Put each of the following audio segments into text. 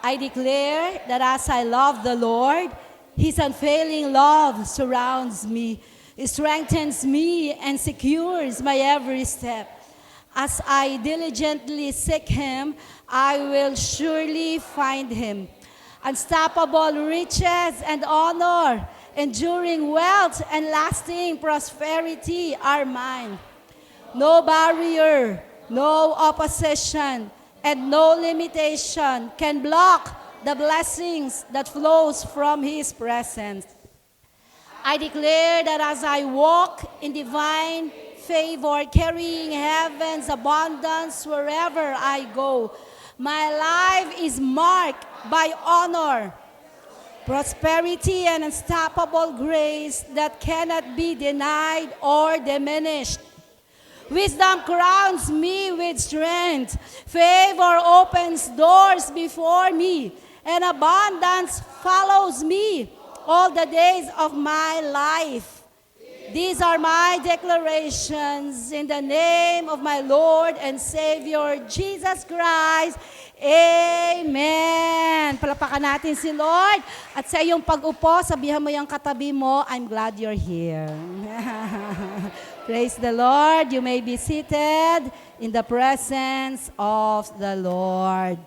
I declare that as I love the Lord, His unfailing love surrounds me, strengthens me, and secures my every step. As I diligently seek Him, I will surely find Him. Unstoppable riches and honor, enduring wealth and lasting prosperity are mine. No barrier, no opposition, and no limitation can block the blessings that flows from His presence. I declare that as I walk in divine favor, carrying heaven's abundance wherever I go, my life is marked by honor, prosperity, and unstoppable grace that cannot be denied or diminished. Wisdom crowns me with strength. Favor opens doors before me, and abundance follows me all the days of my life. These are my declarations in the name of my Lord and Savior, Jesus Christ. Amen. Palapakan natin si Lord. At sa iyong pag-upo, sabihan mo yung katabi mo, I'm glad you're here. Praise the Lord. You may be seated in the presence of the Lord.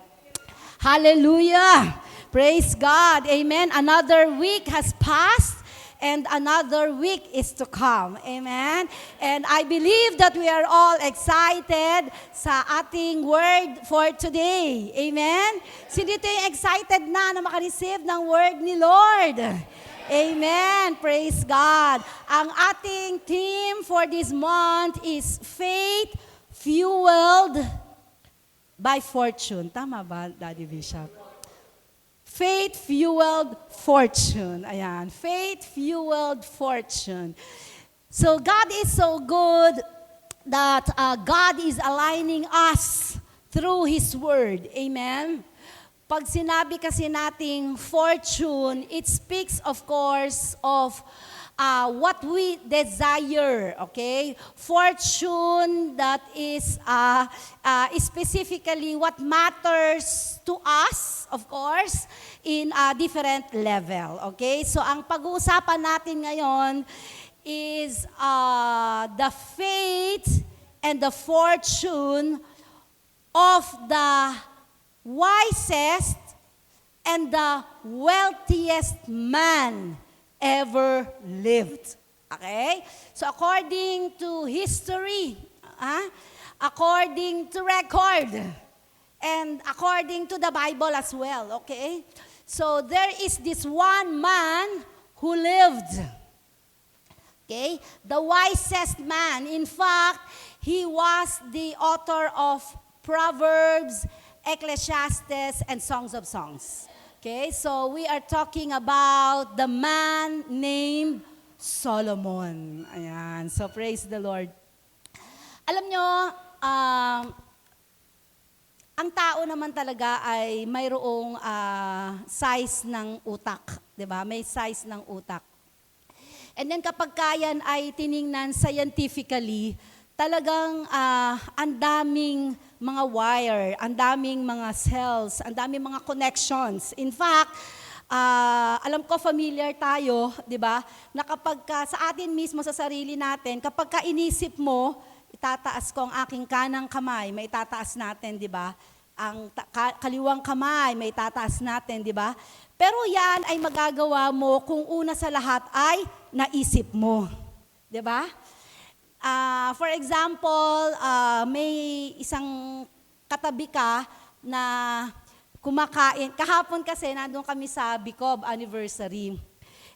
Hallelujah. Praise God. Amen. Another week has passed and another week is to come. Amen. And I believe that we are all excited sa ating word for today. Amen. Sino dito yung excited na makareceive ng word ni Lord? Amen. Praise God. Ang ating theme for this month is Faith Fueled by Fortune. Tama ba, Daddy Bishop? Faith Fueled Fortune. Ayan. Faith Fueled Fortune. So God is so good that God is aligning us through His Word. Amen. Pag sinabi kasi nating fortune, it speaks of course of what we desire, okay? Fortune that is specifically what matters to us, of course, in a different level, okay? So ang pag-uusapan natin ngayon is the faith and the fortune of the wisest and the wealthiest man ever lived. Okay? So according to history, according to record, and according to the Bible as well, okay? So there is this one man who lived. Okay? The wisest man. In fact, he was the author of Proverbs, Ecclesiastes, and Songs of Songs. Okay, so we are talking about the man named Solomon. Ayan, so praise the Lord. Alam nyo, ang tao naman talaga ay mayroong size ng utak. Diba? May size ng utak. And then kapag kayan ay tiningnan scientifically, talagang ang daming mga wire, ang daming mga cells, ang daming mga connections. In fact, alam ko familiar tayo, di ba, na kapag sa atin mismo, sa sarili natin, kapag inisip mo, itataas ko ang aking kanang kamay, may itataas natin, di ba? Ang kaliwang kamay, may itataas natin, di ba? Pero yan ay magagawa mo kung una sa lahat ay naisip mo. Di ba? For example, may isang katabi ka na kumakain. Kahapon kasi nandun kami sa Bicob anniversary.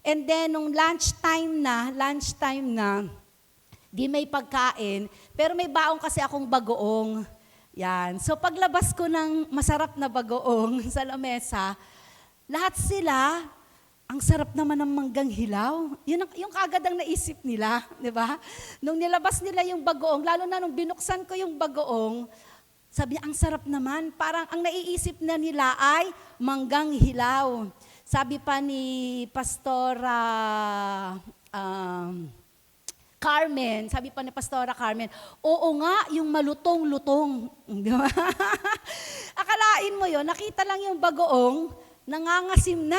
And then nung lunchtime na, di may pagkain, pero may baong kasi akong bagoong. Yan. So paglabas ko ng masarap na bagoong sa lamesa, lahat sila, ang sarap naman ng manggang hilaw. Yung kaagad ang naisip nila, di ba? Nung nilabas nila yung bagoong, lalo na nung binuksan ko yung bagoong, sabi niya, ang sarap naman. Parang ang naiisip na nila ay manggang hilaw. Sabi pa ni Pastora Carmen, oo nga, yung malutong-lutong. Di ba? Akalain mo yon, nakita lang yung bagoong, nangangasim na.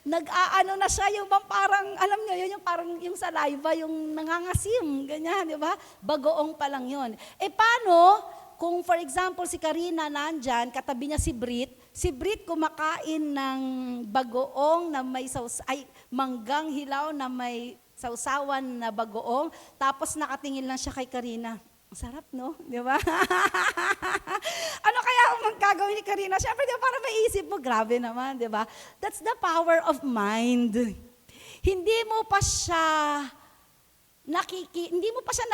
Nag-aano na siya, yung parang, alam niyo yun, yung parang yung saliva, yung nangangasim, ganyan, di ba? Bagoong pa lang yun. Paano kung for example si Karina nandyan, katabi niya si Brit kumakain ng bagoong na may manggang hilaw na may sausawan na bagoong, tapos nakatingin lang siya kay Karina. Sarap, no? Di ba? Ano kaya ang magagawin ni Karina? Siyempre, di ba, para maisip mo, grabe naman, di ba? That's the power of mind. Hindi mo pa siya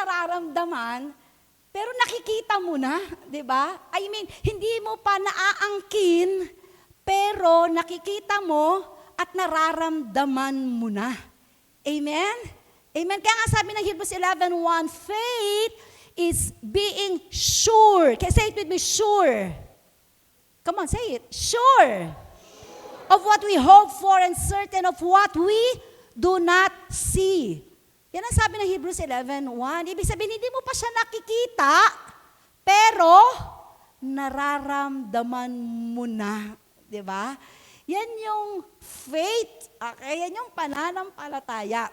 nararamdaman, pero nakikita mo na, di ba? I mean, hindi mo pa naaangkin, pero nakikita mo at nararamdaman mo na. Amen? Amen? Kaya nga sabi ng Hebrews 11:1, faith is being sure. Can say it with me, sure. Come on, say it. Sure. Of what we hope for and certain of what we do not see. Yan ang sabi ng Hebrews 11:1. Ibig sabihin, hindi mo pa siya nakikita, pero nararamdaman mo na. Diba? Yan yung faith. Okay? Yan yung pananampalataya.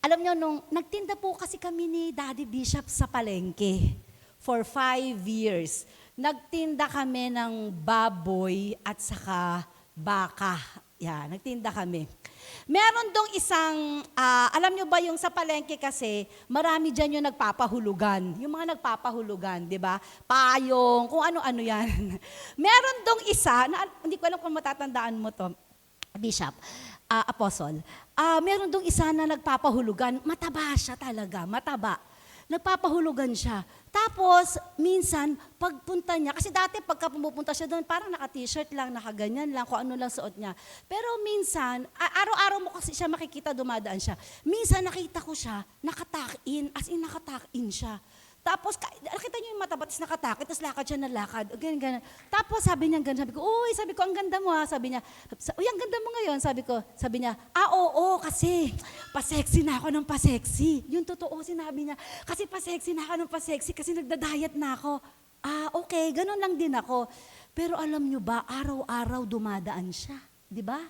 Alam nyo, nung nagtinda po kasi kami ni Daddy Bishop sa palengke for 5 years. Nagtinda kami ng baboy at saka baka. Yan, nagtinda kami. Meron dong isang, alam nyo ba yung sa palengke kasi, marami dyan yung nagpapahulugan. Yung mga nagpapahulugan, di ba? Payong, kung ano-ano yan. Meron dong isa, hindi ko alam kung matatandaan mo to, Bishop, Apostle. Meron dong isa na nagpapahulugan, mataba siya talaga, mataba. Nagpapahulugan siya. Tapos, minsan, pagpunta niya, kasi dati pagka pumupunta siya doon, parang naka-t-shirt lang, nakaganyan lang, kung ano lang suot niya. Pero minsan, araw-araw mo kasi siya makikita, dumadaan siya. Minsan nakita ko siya, nakatakin, as in nakatakin siya. Tapos, nakita niyo yung mataba, tapos nakatakit, tapos lakad siya na lakad. Ganyan. Tapos sabi niya, ganyan, sabi ko, ang ganda mo ha. Sabi niya, uy, ang ganda mo ngayon. Sabi niya, oo, kasi pa-sexy na ako ng pa-sexy. Yung totoo, sinabi niya, kasi pa-sexy na ako ng pa-sexy, kasi nagda-diet na ako. Okay, ganun lang din ako. Pero alam niyo ba, araw-araw dumadaan siya. Di ba?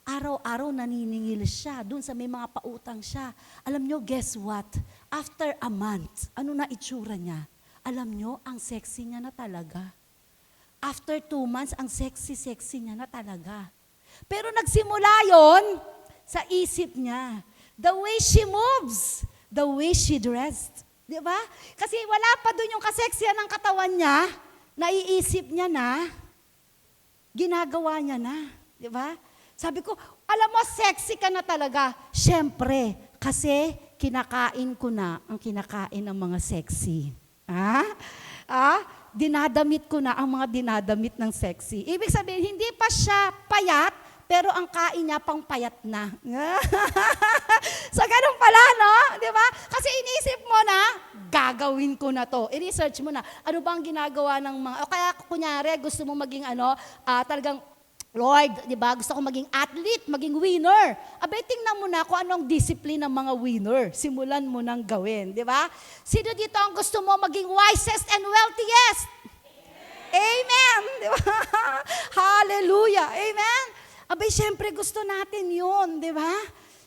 Araw-araw naniningil siya, dun sa may mga pautang siya. Alam nyo, guess what? After a month, ano na itsura niya? Alam nyo, ang sexy niya na talaga. After 2 months, ang sexy niya na talaga. Pero nagsimula yon sa isip niya. The way she moves, the way she dressed. Di ba? Kasi wala pa dun yung kaseksyan ng katawan niya, naiisip niya na, ginagawa niya na. Di ba? Sabi ko, alam mo, sexy ka na talaga. Siyempre, kasi kinakain ko na ang kinakain ng mga sexy. Dinadamit ko na ang mga dinadamit ng sexy. Ibig sabihin, hindi pa siya payat, pero ang kain niya pang payat na. So, ganun pala, no? Di ba? Kasi inisip mo na, gagawin ko na to. I-research mo na, ano bang ginagawa ng mga, o kaya kunyari, gusto mo maging talagang, Lord, di ba, gusto ko maging athlete, maging winner. Abay, tingnan mo na kung anong discipline ng mga winner. Simulan mo nang gawin, di ba? Sino dito ang gusto mo maging wisest and wealthiest? Amen! Di ba? Hallelujah! Amen! Abay, syempre gusto natin yun, di ba?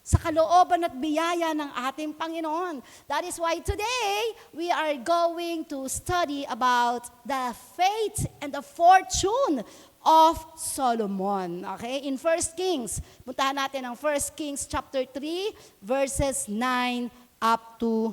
Sa kalooban at biyaya ng ating Panginoon. That is why today, we are going to study about the faith and the fortune of Solomon. Okay? In 1 Kings, puntahan natin ang 1 Kings chapter 3, verses 9 up to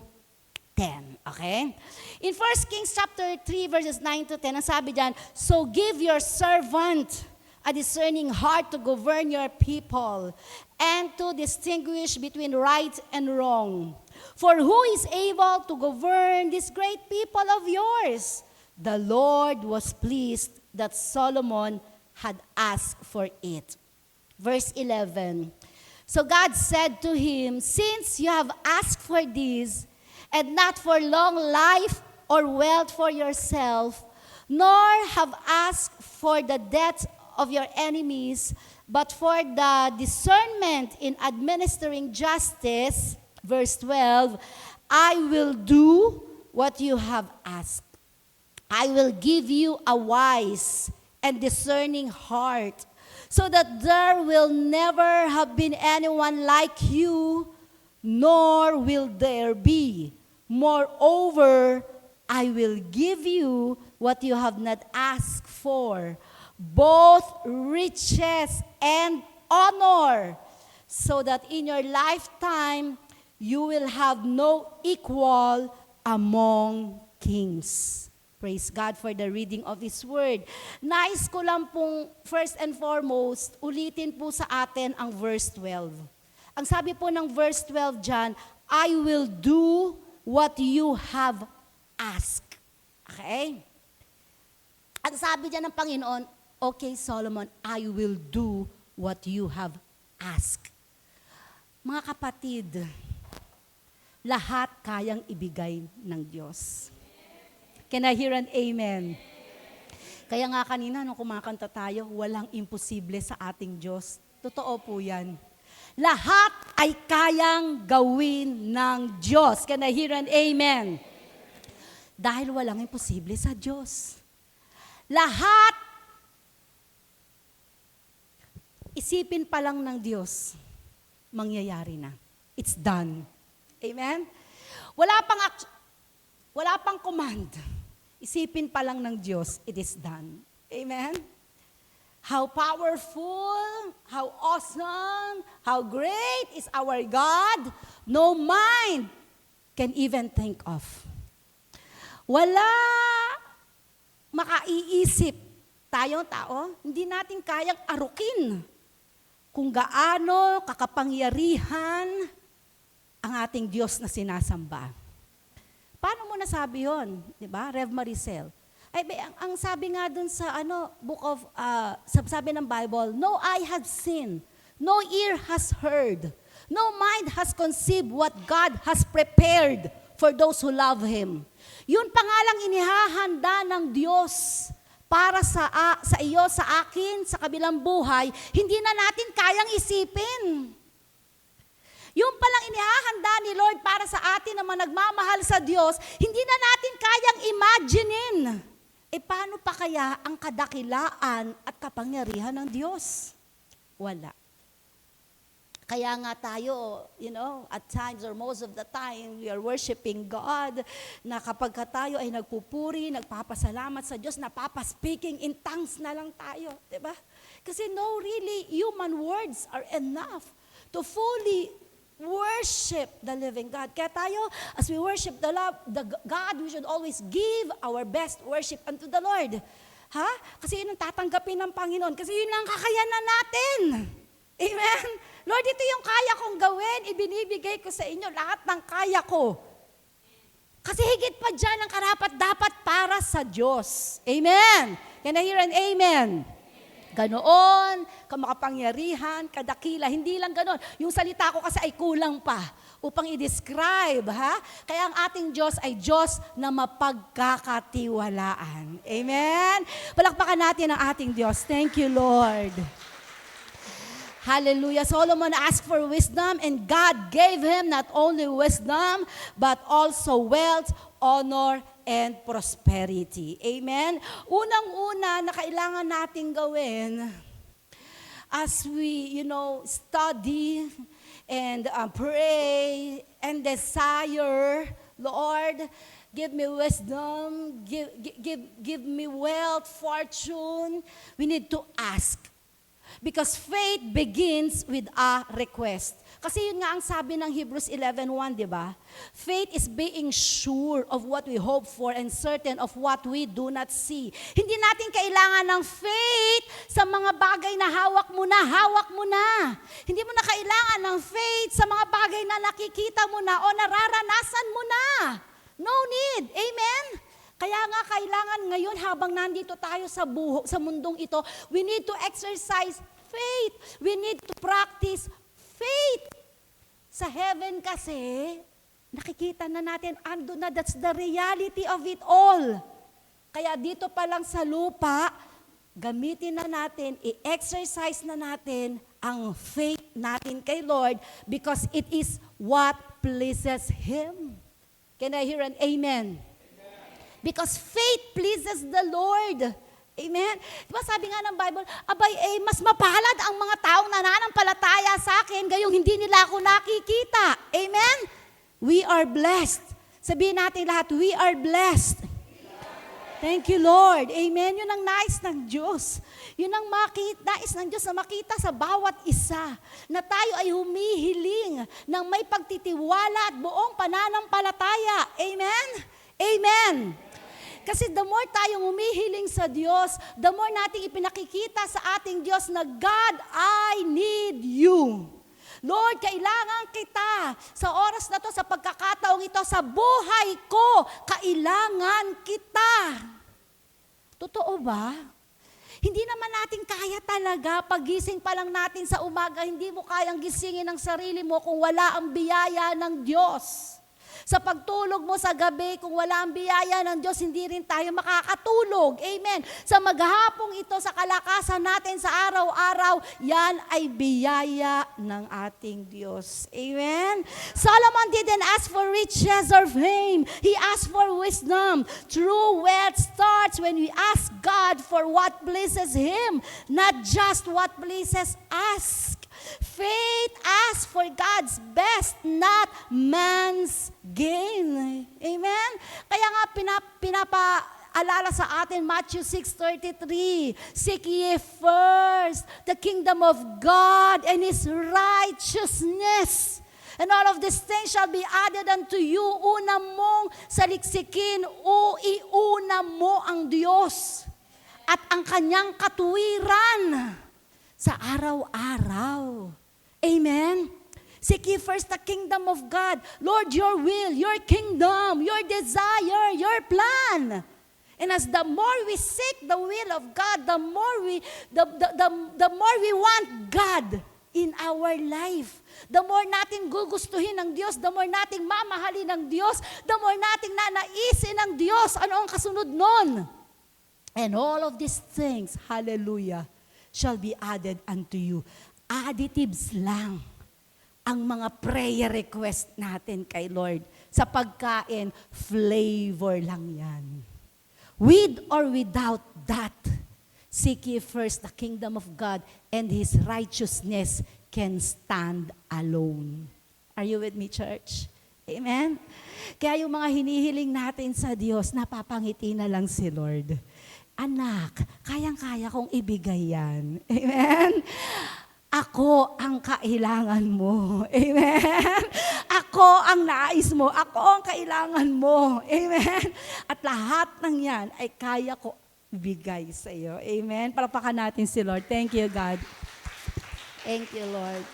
10. Okay? In 1 Kings chapter 3, verses 9 to 10, ang sabi dyan, so give your servant a discerning heart to govern your people and to distinguish between right and wrong. For who is able to govern this great people of yours? The Lord was pleased that Solomon had asked for it. Verse 11. So God said to him, since you have asked for this, and not for long life or wealth for yourself, nor have asked for the death of your enemies, but for the discernment in administering justice, verse 12, I will do what you have asked. I will give you a wise and discerning heart, so that there will never have been anyone like you, nor will there be. Moreover, I will give you what you have not asked for, both riches and honor, so that in your lifetime you will have no equal among kings. Praise God for the reading of His Word. Nais ko lang pong first and foremost, ulitin po sa atin ang verse 12. Ang sabi po ng verse 12 dyan, I will do what you have asked. Okay? Ang sabi dyan ng Panginoon, okay Solomon, I will do what you have asked. Mga kapatid, lahat kayang ibigay ng Diyos. Can I hear an amen? Kaya nga kanina nung kumakanta tayo, walang imposible sa ating Diyos. Totoo po yan. Lahat ay kayang gawin ng Diyos. Can I hear an amen? Dahil walang imposible sa Diyos. Lahat, isipin pa lang ng Diyos, mangyayari na. It's done. Amen? Wala pang command. Isipin pa lang ng Diyos, it is done. Amen? How powerful, how awesome, how great is our God, no mind can even think of. Wala makaiisip tayong tao, hindi natin kayang arukin kung gaano kakapangyarihan ang ating Diyos na sinasamba. Paano mo nasabi yun? Diba? Rev Maricel. Ay, ang sabi nga dun sa book of, sabi ng Bible, no eye has seen, no ear has heard, no mind has conceived what God has prepared for those who love Him. Yun pa nga lang inihahanda ng Diyos para sa iyo, sa akin, sa kabilang buhay, hindi na natin kayang isipin. Yung palang inihahanda ni Lord para sa atin na nagmamahal sa Diyos, hindi na natin kayang imaginein. Paano pa kaya ang kadakilaan at kapangyarihan ng Diyos? Wala. Kaya nga tayo, at times or most of the time, we are worshiping God, na kapag tayo ay nagpupuri, nagpapasalamat sa Diyos, napapaspeaking in tongues na lang tayo. Diba? Kasi no really human words are enough to fully worship the living God. Kaya tayo, as we worship the God, we should always give our best worship unto the Lord. Ha? Kasi yun ang tatanggapin ng Panginoon. Kasi yun ang kakayanan natin. Amen? Lord, ito yung kaya kong gawin. Ibinibigay ko sa inyo lahat ng kaya ko. Kasi higit pa dyan ang karapat-dapat para sa Diyos. Amen? Can I hear an amen? Ganoon, kamakapangyarihan, kadakila, hindi lang ganoon. Yung salita ko kasi ay kulang pa upang i-describe, ha? Kaya ang ating Diyos ay Diyos na mapagkakatiwalaan. Amen? Palakpakan natin ang ating Diyos. Thank you, Lord. Hallelujah. Solomon asked for wisdom and God gave him not only wisdom but also wealth, honor, and prosperity. Amen? Unang-una na kailangan nating gawin as we, study and pray and desire, Lord, give me wisdom, give me wealth, fortune. We need to ask. Because faith begins with a request. Kasi yun nga ang sabi ng Hebrews 11:1, di ba? Faith is being sure of what we hope for and certain of what we do not see. Hindi natin kailangan ng faith sa mga bagay na hawak mo na. Hindi mo na kailangan ng faith sa mga bagay na nakikita mo na o nararanasan mo na. No need. Amen? Kaya nga kailangan ngayon habang nandito tayo sa mundong ito, we need to exercise faith. We need to practice faith. Sa heaven kasi, nakikita na natin, ando na, that's the reality of it all. Kaya dito pa lang sa lupa, gamitin na natin, i-exercise na natin ang faith natin kay Lord because it is what pleases Him. Can I hear an amen? Because faith pleases the Lord. Amen? Diba sabi nga ng Bible, abay, mas mapalad ang mga taong nananampalataya sa akin, gayong hindi nila ako nakikita. Amen? We are blessed. Sabihin natin lahat, we are blessed. Thank you, Lord. Amen? Yun ang nais ng Diyos. Yun ang nais ng Diyos na makita sa bawat isa, na tayo ay humihiling ng may pagtitiwala at buong pananampalataya. Amen? Amen. Kasi the more tayong humihiling sa Diyos, the more nating ipinakikita sa ating Diyos na, God, I need you. Lord, kailangan kita sa oras na to, sa pagkakataong ito, sa buhay ko, kailangan kita. Totoo ba? Hindi naman natin kaya talaga, pagising pa lang natin sa umaga, hindi mo kayang gisingin ang sarili mo kung wala ang biyaya ng Diyos. Sa pagtulog mo sa gabi, kung wala ang biyaya ng Diyos, hindi rin tayo makakatulog. Amen. Sa maghapong ito, sa kalakasan natin sa araw-araw, yan ay biyaya ng ating Diyos. Amen. Solomon didn't ask for riches or fame. He asked for wisdom. True wealth starts when we ask God for what pleases Him, not just what pleases us. Faith asks for God's best, not man's gain. Amen? Kaya nga pinapaalala sa atin, Matthew 6:33, seek ye first the kingdom of God and His righteousness, and all of these things shall be added unto you. Una mong saliksikin o iuna mo ang Diyos at ang kanyang katuwiran sa araw-araw. Amen? Seek ye first the kingdom of God. Lord, your will, your kingdom, your desire, your plan. And as the more we seek the will of God, the more we want God in our life. The more natin gugustuhin ng Diyos, the more nating mamahalin ng Diyos, the more nating nanaisin ng Diyos. Ano ang kasunod nun? And all of these things, hallelujah, shall be added unto you. Additives lang ang mga prayer request natin kay Lord. Sa pagkain, flavor lang yan. With or without that, seek ye first the kingdom of God and His righteousness can stand alone. Are you with me, church? Amen? Kaya yung mga hinihiling natin sa Diyos, napapangiti na lang si Lord. Anak, kayang-kaya kong ibigay yan. Amen? Ako ang kailangan mo. Amen? Ako ang nais mo. Ako ang kailangan mo. Amen? At lahat ng yan ay kaya ko ibigay sa iyo. Amen? Palakpakan natin si Lord. Thank you, God. Thank you, Lord.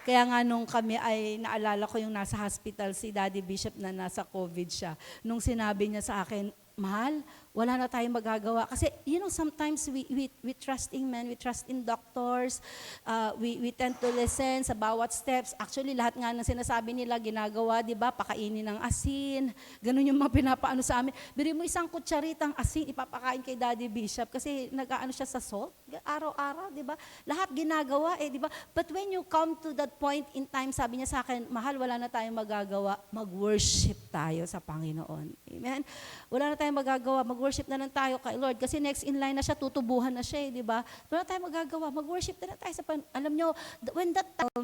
Kaya nga nung kami ay naalala ko yung nasa hospital si Daddy Bishop na nasa COVID siya. Nung sinabi niya sa akin, Mahal, wala na tayong magagawa. Kasi, sometimes we trust in men, we trust in doctors, we tend to listen sa bawat steps. Actually, lahat nga ng sinasabi nila, ginagawa, di ba? Pakainin ng asin. Ganun yung mga pinapaano sa amin. Biri mo isang kutsaritang asin, ipapakain kay Daddy Bishop kasi nag-aano siya sa salt. Araw-araw, di ba? Lahat ginagawa, di ba? But when you come to that point in time, sabi niya sa akin, Mahal, wala na tayong magagawa. Mag-worship tayo sa Panginoon. Amen? Wala na tayong magagawa, mag-worship na lang tayo kay Lord. Kasi next in line na siya, tutubuhan na siya, di ba? Wala tayong magagawa, mag-worship na lang tayo sa Panginoon. Alam nyo, when that time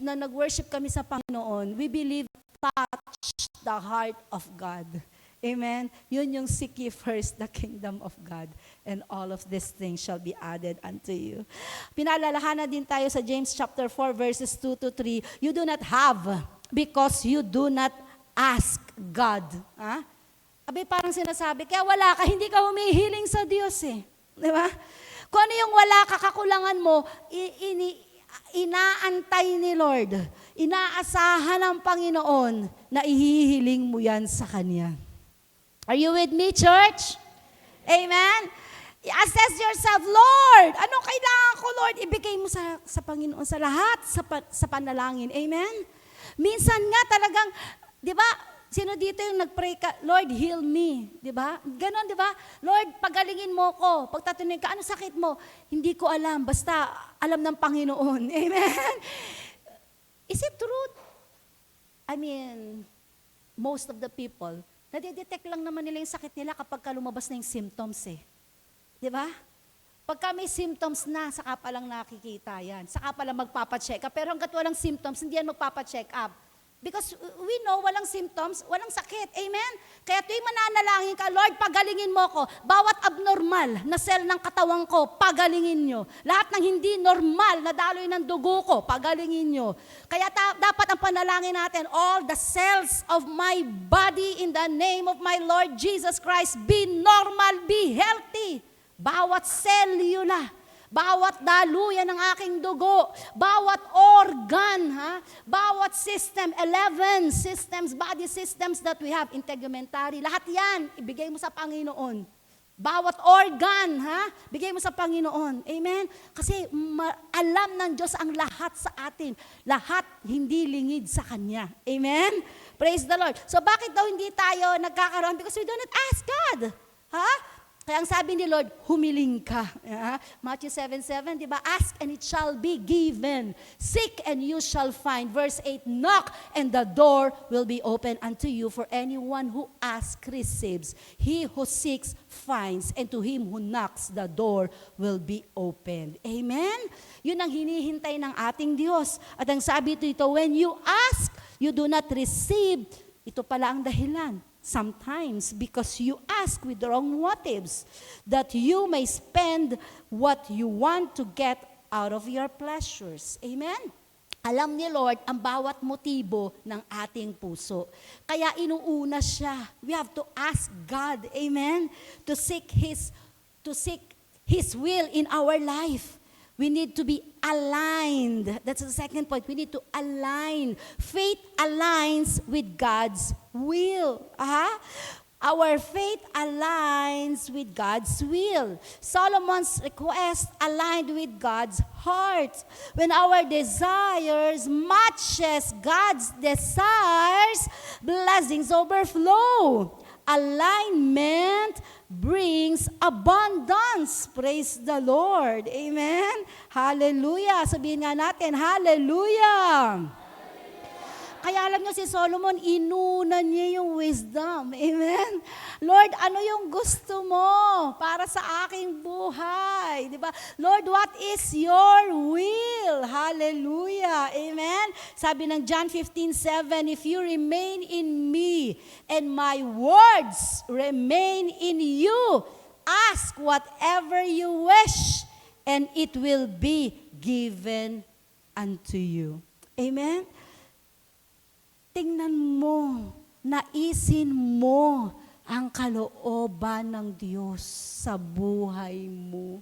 na nag-worship kami sa Panginoon, we believe touch the heart of God. Amen? Yun yung seek ye first the kingdom of God, and all of these things shall be added unto you. Pinaalalahanan din tayo sa James chapter 4, verses 2-3. You do not have because you do not ask God. Ha? Abi, parang sinasabi, kaya wala ka, hindi ka humihiling sa Diyos eh. Di ba? Kung ano yung wala ka, kakulangan mo, inaantay ni Lord. Inaasahan ng Panginoon na ihihiling mo yan sa Kanya. Are you with me, church? Amen? I-assess yourself, Lord, anong kailangan ko, Lord? Ibigay mo sa Panginoon, sa lahat, sa panalangin. Amen? Minsan nga talagang, di ba, sino dito yung nag-pray ka, Lord, heal me, di ba? Ganon, di ba? Lord, pagalingin mo ko. Pagtatanungin ka, ano sakit mo? Hindi ko alam, basta alam ng Panginoon. Amen? Is it true? I mean, most of the people, Nadidetect lang naman nila yung sakit nila kapag lumabas na yung symptoms eh. Di ba? Pagka may symptoms na, saka pa lang nakikita yan. Saka pa lang magpapacheck up. Pero hanggat walang symptoms, hindi yan magpapacheck up. Because we know, walang symptoms, walang sakit. Amen? Kaya tuwing mananalangin ka, Lord, pagalingin mo ko. Bawat abnormal na cell ng katawan ko, pagalingin nyo. Lahat ng hindi normal na daloy ng dugo ko, pagalingin nyo. Kaya dapat ang panalangin natin, all the cells of my body in the name of my Lord Jesus Christ, be normal, be healthy. Bawat cellula, bawat daluyan ng aking dugo, bawat organ, bawat system, 11 systems, body systems that we have, integumentary, lahat yan, ibigay mo sa Panginoon. Bawat organ, bigay mo sa Panginoon. Amen? Kasi alam ng Diyos ang lahat sa atin. Lahat hindi lingid sa Kanya. Amen? Praise the Lord. So bakit daw hindi tayo nagkakaroon? Because we do not ask God. Kaya ang sabi ni Lord, humiling ka. Matthew 7:7, di ba? Ask and it shall be given. Seek and you shall find. Verse 8, knock and the door will be open unto you. For anyone who asks receives. He who seeks finds. And to him who knocks, the door will be opened. Amen? Yun ang hinihintay ng ating Diyos. At ang sabi ito, when you ask, you do not receive. Ito pala ang dahilan. Sometimes because you ask with the wrong motives, that you may spend what you want to get out of your pleasures. Amen? Alam ni Lord ang bawat motibo ng ating puso. Kaya inuuna siya. We have to ask God, amen, to seek His will in our life. We need to be aligned. That's the second point. We need to align. Faith aligns with God's will. Our faith aligns with God's will. Solomon's request aligned with God's heart. When our desires matches God's desires, blessings overflow. Alignment brings abundance. Praise the Lord. Amen. Hallelujah. Sabihin nga natin, hallelujah. Kaya alam nyo si Solomon, inuna niya yung wisdom. Amen? Lord, ano yung gusto mo para sa aking buhay? Diba? Lord, what is your will? Hallelujah. Amen? Sabi ng John 15:7, if you remain in me and my words remain in you, ask whatever you wish and it will be given unto you. Amen? Tingnan mo, naisin mo ang kalooban ng Diyos sa buhay mo.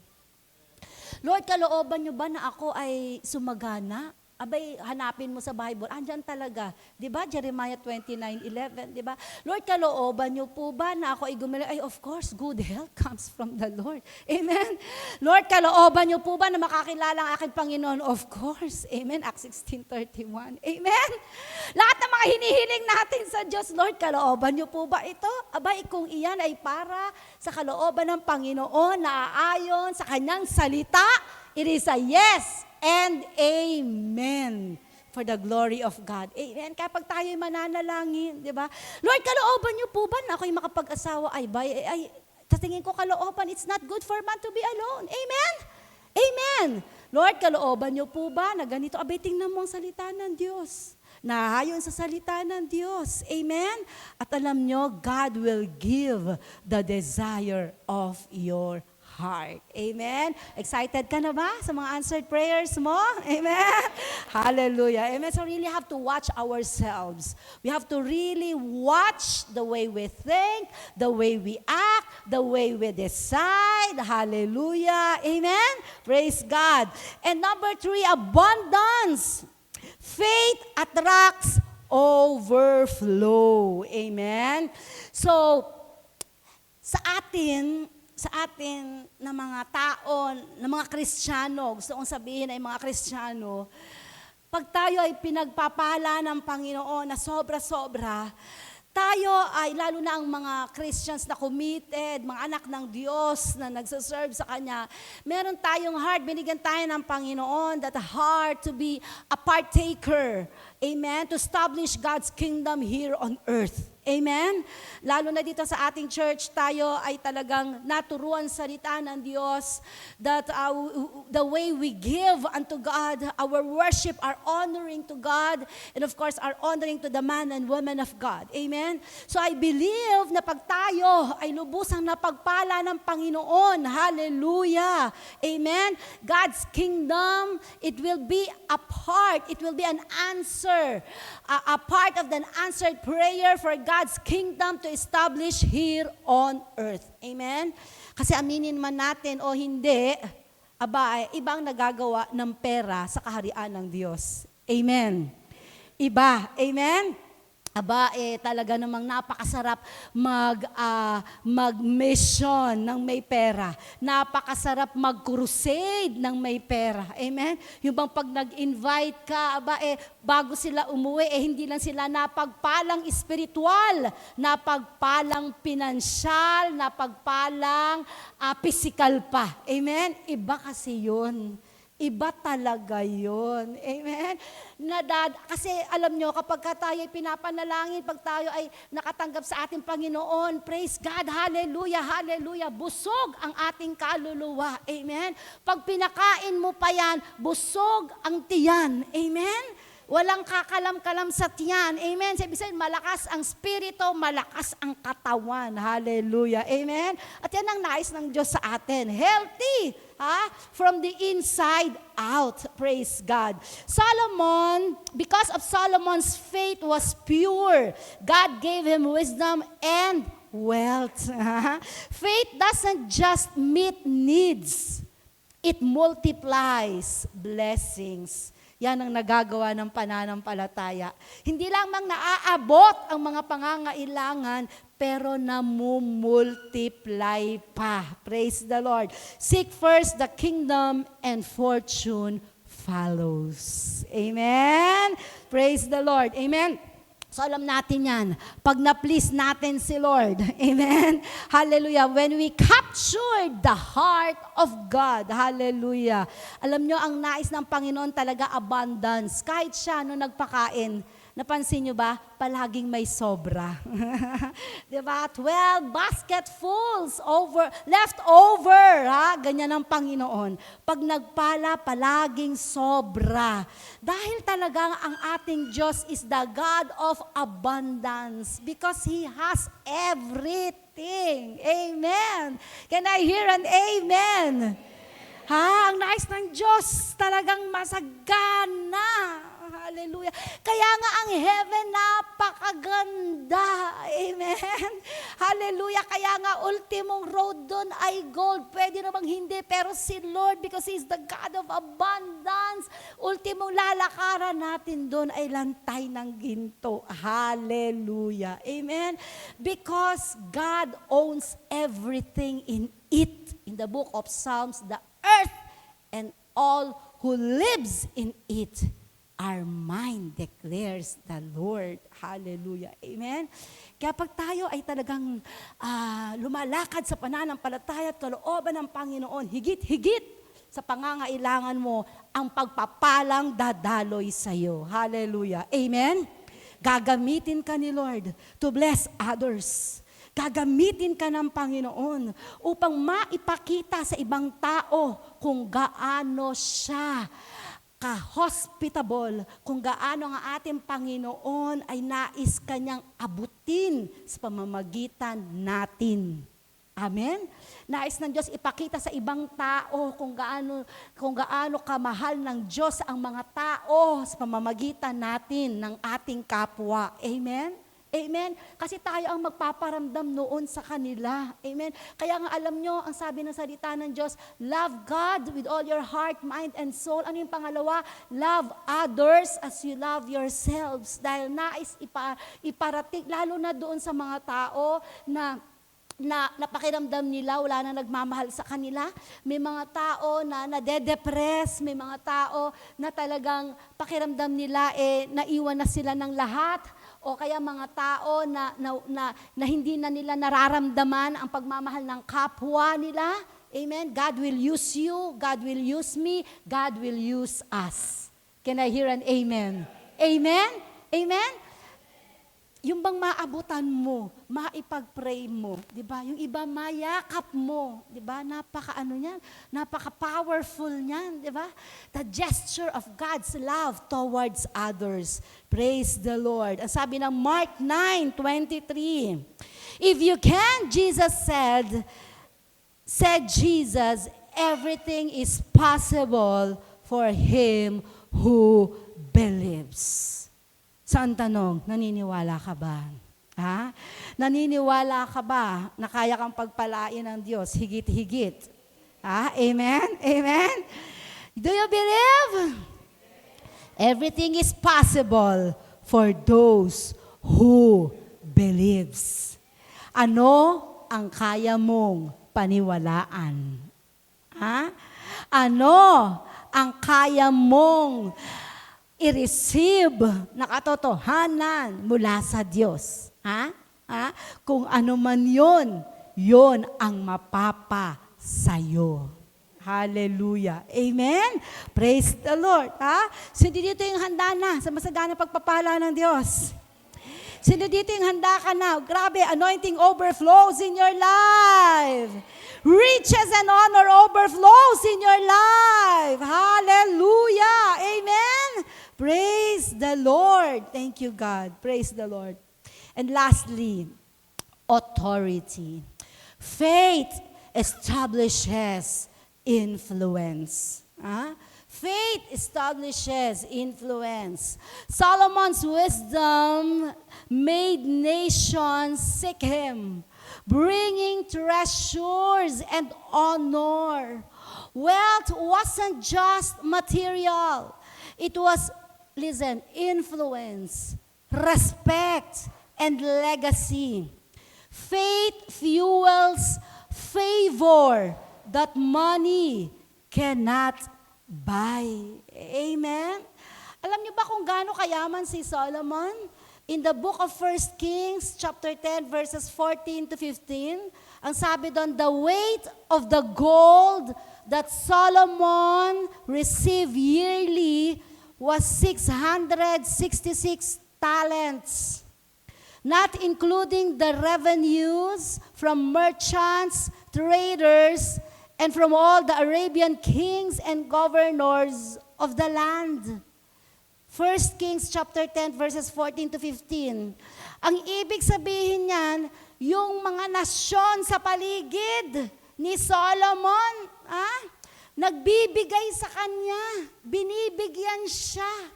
Lord, kalooban niyo ba na ako ay sumagana? Abay, hanapin mo sa Bible. Andyan talaga. Di ba? Jeremiah 29:11. Di ba? Lord, kalooban niyo po ba na ako ay gumaling? Ay, of course, good health comes from the Lord. Amen? Lord, kalooban niyo po ba na makakilala ang aking Panginoon? Of course. Amen? Acts 16:31. Amen? Lahat ng mga hinihiling natin sa Diyos, Lord, kalooban niyo po ba ito? Abay, kung iyan ay para sa kalooban ng Panginoon na aayon sa kanyang salita, it is a yes and amen for the glory of God. Amen. Kapag tayo'y mananalangin, di ba? Lord, kalooban niyo po ba na ako'y makapag-asawa? Ay, sa tingin ko kalooban, it's not good for man to be alone. Amen? Amen. Lord, kalooban niyo po ba na ganito? Abay, tingnan mo ang salita ng Diyos. Nahayon sa salita ng Diyos. Amen? At alam nyo, God will give the desire of your heart. Amen? Excited ka na ba sa mga answered prayers mo? Amen? Hallelujah. Amen? So really have to watch ourselves. We have to really watch the way we think, the way we act, the way we decide. Hallelujah. Amen? Praise God. And number 3, abundance. Faith attracts overflow. Amen? So, sa atin na mga tao, na mga Kristiyano, gusto kong sabihin ay mga Kristiyano, pag tayo ay pinagpapala ng Panginoon na sobra-sobra, tayo ay, lalo na ang mga Christians na committed, mga anak ng Diyos na nagsaserve sa Kanya, meron tayong heart, binigyan tayo ng Panginoon, that heart to be a partaker, amen, to establish God's kingdom here on earth. Amen? Lalo na dito sa ating church, tayo ay talagang naturuan salita ng Diyos that the way we give unto God, our worship, our honoring to God, and of course, our honoring to the man and woman of God. Amen? So I believe na pag tayo ay lubusang napagpala ng Panginoon, hallelujah, amen, God's kingdom, it will be a part, it will be an answer, a part of the answered prayer for God's kingdom to establish here on earth. Amen? Kasi aminin man natin o hindi, ibang nagagawa ng pera sa kaharian ng Diyos. Amen? Iba. Amen? Talaga namang napakasarap mag-mission ng may pera. Napakasarap mag-crusade ng may pera. Amen? Yung bang pag nag-invite ka, bago sila umuwi, hindi lang sila napagpalang espiritual, napagpalang pinansyal, napagpalang physical pa. Amen? Iba kasi yun. Iba talaga yun. Amen? Kasi alam nyo, kapag tayo ay pinapanalangin, pag tayo ay nakatanggap sa ating Panginoon, praise God, hallelujah, hallelujah, busog ang ating kaluluwa. Amen? Pag pinakain mo pa yan, busog ang tiyan. Amen? Walang kakalam-kalam sa tiyan. Amen? Sabi sa'yo, malakas ang spirito, malakas ang katawan. Hallelujah. Amen? At yan ang nais ng Diyos sa atin. Healthy. From the inside out. Praise God. Solomon, because of Solomon's faith was pure, God gave him wisdom and wealth. Faith doesn't just meet needs. It multiplies blessings. Yan ang nagagawa ng pananampalataya. Hindi lamang naaabot ang mga pangangailangan, pero namumultiply pa. Praise the Lord. Seek first the kingdom and fortune follows. Amen? Praise the Lord. Amen? So alam natin yan, pag na-please natin si Lord, amen, hallelujah, when we capture the heart of God, hallelujah, alam nyo, ang nais ng Panginoon talaga abundance. Kahit siya, nung nagpakain, napansin nyo ba, palaging may sobra. Diba? 12 basketfuls left over. Ganyan ang Panginoon. Pag nagpala, palaging sobra. Dahil talagang ang ating Diyos is the God of abundance because He has everything. Amen. Can I hear an amen? Ang nais ng Diyos talagang masagana. Hallelujah. Kaya nga ang heaven napakaganda. Amen. Hallelujah. Kaya nga ultimong road doon ay gold. Pwede namang hindi, pero si Lord, because He is the God of abundance, ultimong lalakaran natin doon ay lantay ng ginto. Hallelujah. Amen. Because God owns everything in it. In the book of Psalms, the earth and all who lives in it are mine, declares the Lord. Hallelujah. Amen? Kaya pag tayo ay talagang lumalakad sa pananampalataya at kalooban ng Panginoon, higit-higit sa pangangailangan mo, ang pagpapalang dadaloy sa iyo. Hallelujah. Amen? Gagamitin ka ni Lord to bless others. Gagamitin ka ng Panginoon upang maipakita sa ibang tao kung gaano siya ka-hospitable, kung gaano ang ating Panginoon ay nais kanyang abutin sa pamamagitan natin. Amen? Nais ng Diyos ipakita sa ibang tao kung gaano kamahal ng Diyos ang mga tao sa pamamagitan natin ng ating kapwa. Amen? Amen? Kasi tayo ang magpaparamdam noon sa kanila. Amen? Kaya nga alam nyo, ang sabi ng salita ng Diyos, love God with all your heart, mind, and soul. Ano yung pangalawa? Love others as you love yourselves. Dahil nais iparating, lalo na doon sa mga tao na napakiramdam nila, wala na nagmamahal sa kanila. May mga tao na nade-depress, may mga tao na talagang pakiramdam nila, naiwan na sila ng lahat. O kaya mga tao na hindi na nila nararamdaman ang pagmamahal ng kapwa nila. Amen? God will use you, God will use me, God will use us. Can I hear an amen? Amen? Amen? yung bang maabutan mo, maipag-pray mo, 'di ba? Yung iba mayakap mo, 'di ba? Napaka-ano niyan, napaka-powerful niyan, 'di ba? The gesture of God's love towards others. Praise the Lord. Ang sabi ng Mark 9:23, if you can, Jesus said Jesus, everything is possible for him who believes. Saan tanong? Naniniwala ka ba? Ha? Naniniwala ka ba na kaya kang pagpalain ng Diyos higit-higit? Ha? Amen? Amen? Do you believe? Everything is possible for those who believes. Ano ang kaya mong paniwalaan? Ha? Ano ang kaya mong i-receive na katotohanan mula sa Diyos? Ha? Ha? Kung ano man yon ang mapapa sa'yo. Hallelujah. Amen? Praise the Lord. Ha? Sino dito yung handa na sa masaganang pagpapala ng Diyos? Sino dito yung handa ka na? Grabe, anointing overflows in your life. Riches and honor overflows in your life. Hallelujah. Amen. Praise the Lord. Thank you, God. Praise the Lord. And lastly, authority. Faith establishes influence. Faith establishes influence. Solomon's wisdom made nations seek him, bringing treasures and honor. Wealth wasn't just material. It was, listen, influence, respect, and legacy. Faith fuels favor that money cannot buy. Amen? Alam niyo ba kung gaano kayaman si Solomon? In the book of 1 Kings, chapter 10, verses 14 to 15, ang sabi doon, the weight of the gold that Solomon received yearly was 666 talents, not including the revenues from merchants, traders, and from all the Arabian kings and governors of the land. 1 Kings chapter 10 verses 14 to 15. Ang ibig sabihin niyan, yung mga nasyon sa paligid ni Solomon, nagbibigay sa kanya, binibigyan siya.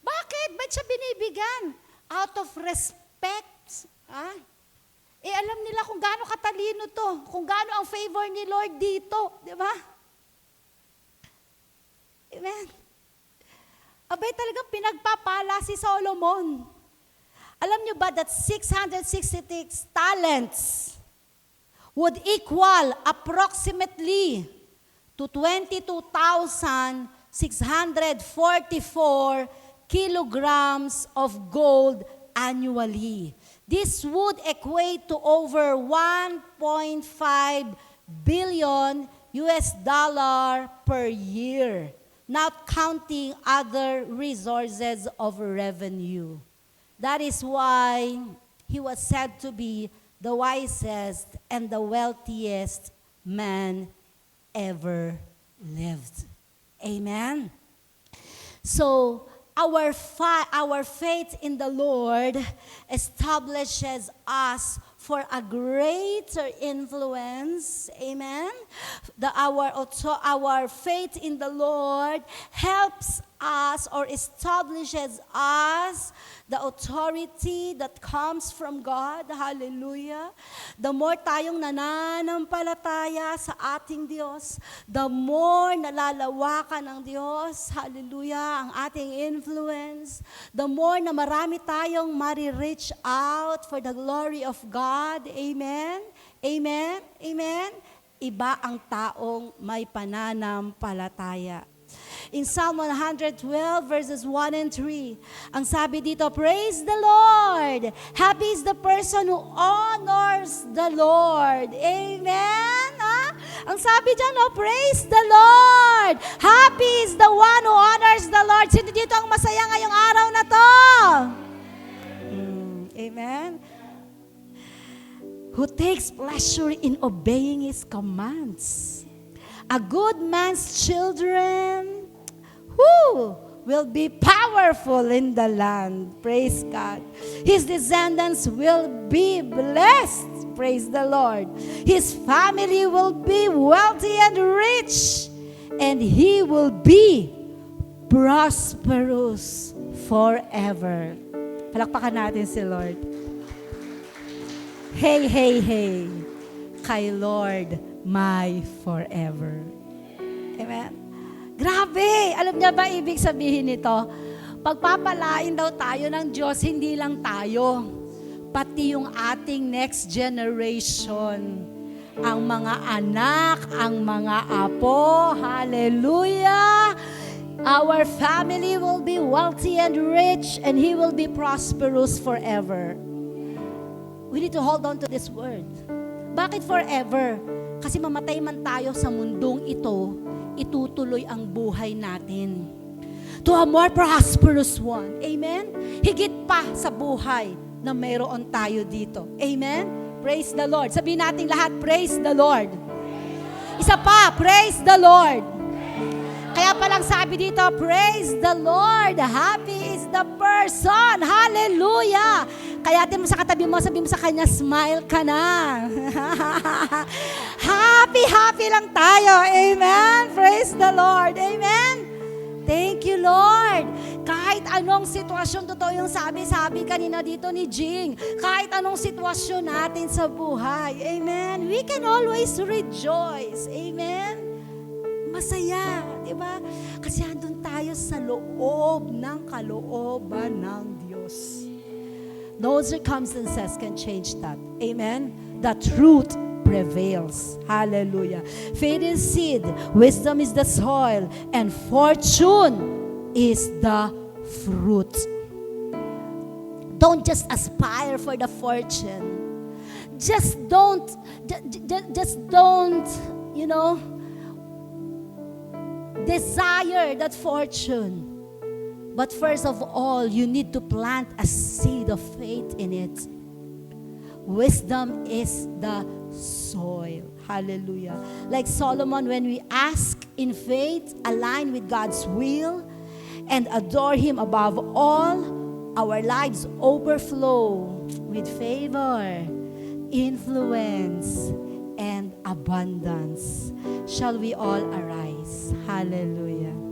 Bakit? Ba't siya binibigyan? Out of respect. Alam nila kung gaano katalino to, kung gaano ang favor ni Lord dito, di ba? Amen. Abay talagang pinagpapala si Solomon. Alam niyo ba that 666 talents would equal approximately to 22,644 kilograms of gold annually. This would equate to over 1.5 billion US dollar per year, not counting other resources of revenue. That is why he was said to be the wisest and the wealthiest man ever lived. Amen? So, our faith in the Lord establishes us for a greater influence. Amen? Our faith in the Lord helps us or establishes us the authority that comes from God. Hallelujah. The more tayong nananampalataya sa ating Diyos, the more nalalawakan ng Diyos. Hallelujah. Ang ating influence. The more na marami tayong mari-reach out for the glory of God. Amen. Amen. Amen. Iba ang taong may pananampalataya. In Psalm 112 verses 1 and 3, ang sabi dito, praise the Lord. Happy is the person who honors the Lord. Amen? Ang sabi dyan, praise the Lord. Happy is the one who honors the Lord. Sino dito ang masaya ngayong araw na to? Amen? Who takes pleasure in obeying His commands. A good man's children, will be powerful in the land. Praise God. His descendants will be blessed. Praise the Lord. His family will be wealthy and rich. And he will be prosperous forever. Palakpakan natin si Lord. Hey, hey, hey. Kay Lord, my forever. Amen. Grabe! Alam niya ba ibig sabihin nito? Pagpapalain daw tayo ng Diyos, hindi lang tayo, pati yung ating next generation. Ang mga anak, ang mga apo, hallelujah! Our family will be wealthy and rich, and He will be prosperous forever. We need to hold on to this word. Bakit forever? Kasi mamatay man tayo sa mundong ito, itutuloy ang buhay natin to a more prosperous one. Amen? Higit pa sa buhay na mayroon tayo dito. Amen? Praise the Lord. Sabihin natin lahat, praise the Lord. Isa pa, praise the Lord. Kaya palang sabi dito, praise the Lord. Happy is the person. Hallelujah. Kaya atin mo sa katabi mo, sabi mo sa kanya, smile ka na. Happy, happy lang tayo. Amen. Praise the Lord. Amen. Thank you, Lord. Kahit anong sitwasyon, totoo yung sabi kanina dito ni Jing, kahit anong sitwasyon natin sa buhay, amen, we can always rejoice. Amen. Masaya, di ba? Kasi andun tayo sa loob ng kalooban ng Diyos. No circumstances can change that. Amen? The truth prevails. Hallelujah. Faith is seed, wisdom is the soil, and fortune is the fruit. Don't just aspire for the fortune. Just don't, desire that fortune. But first of all, you need to plant a seed of faith in it. Wisdom is the soil. Hallelujah. Like Solomon, when we ask in faith, align with God's will, and adore Him above all, our lives overflow with favor, influence, and abundance. Shall we all arise? Hallelujah.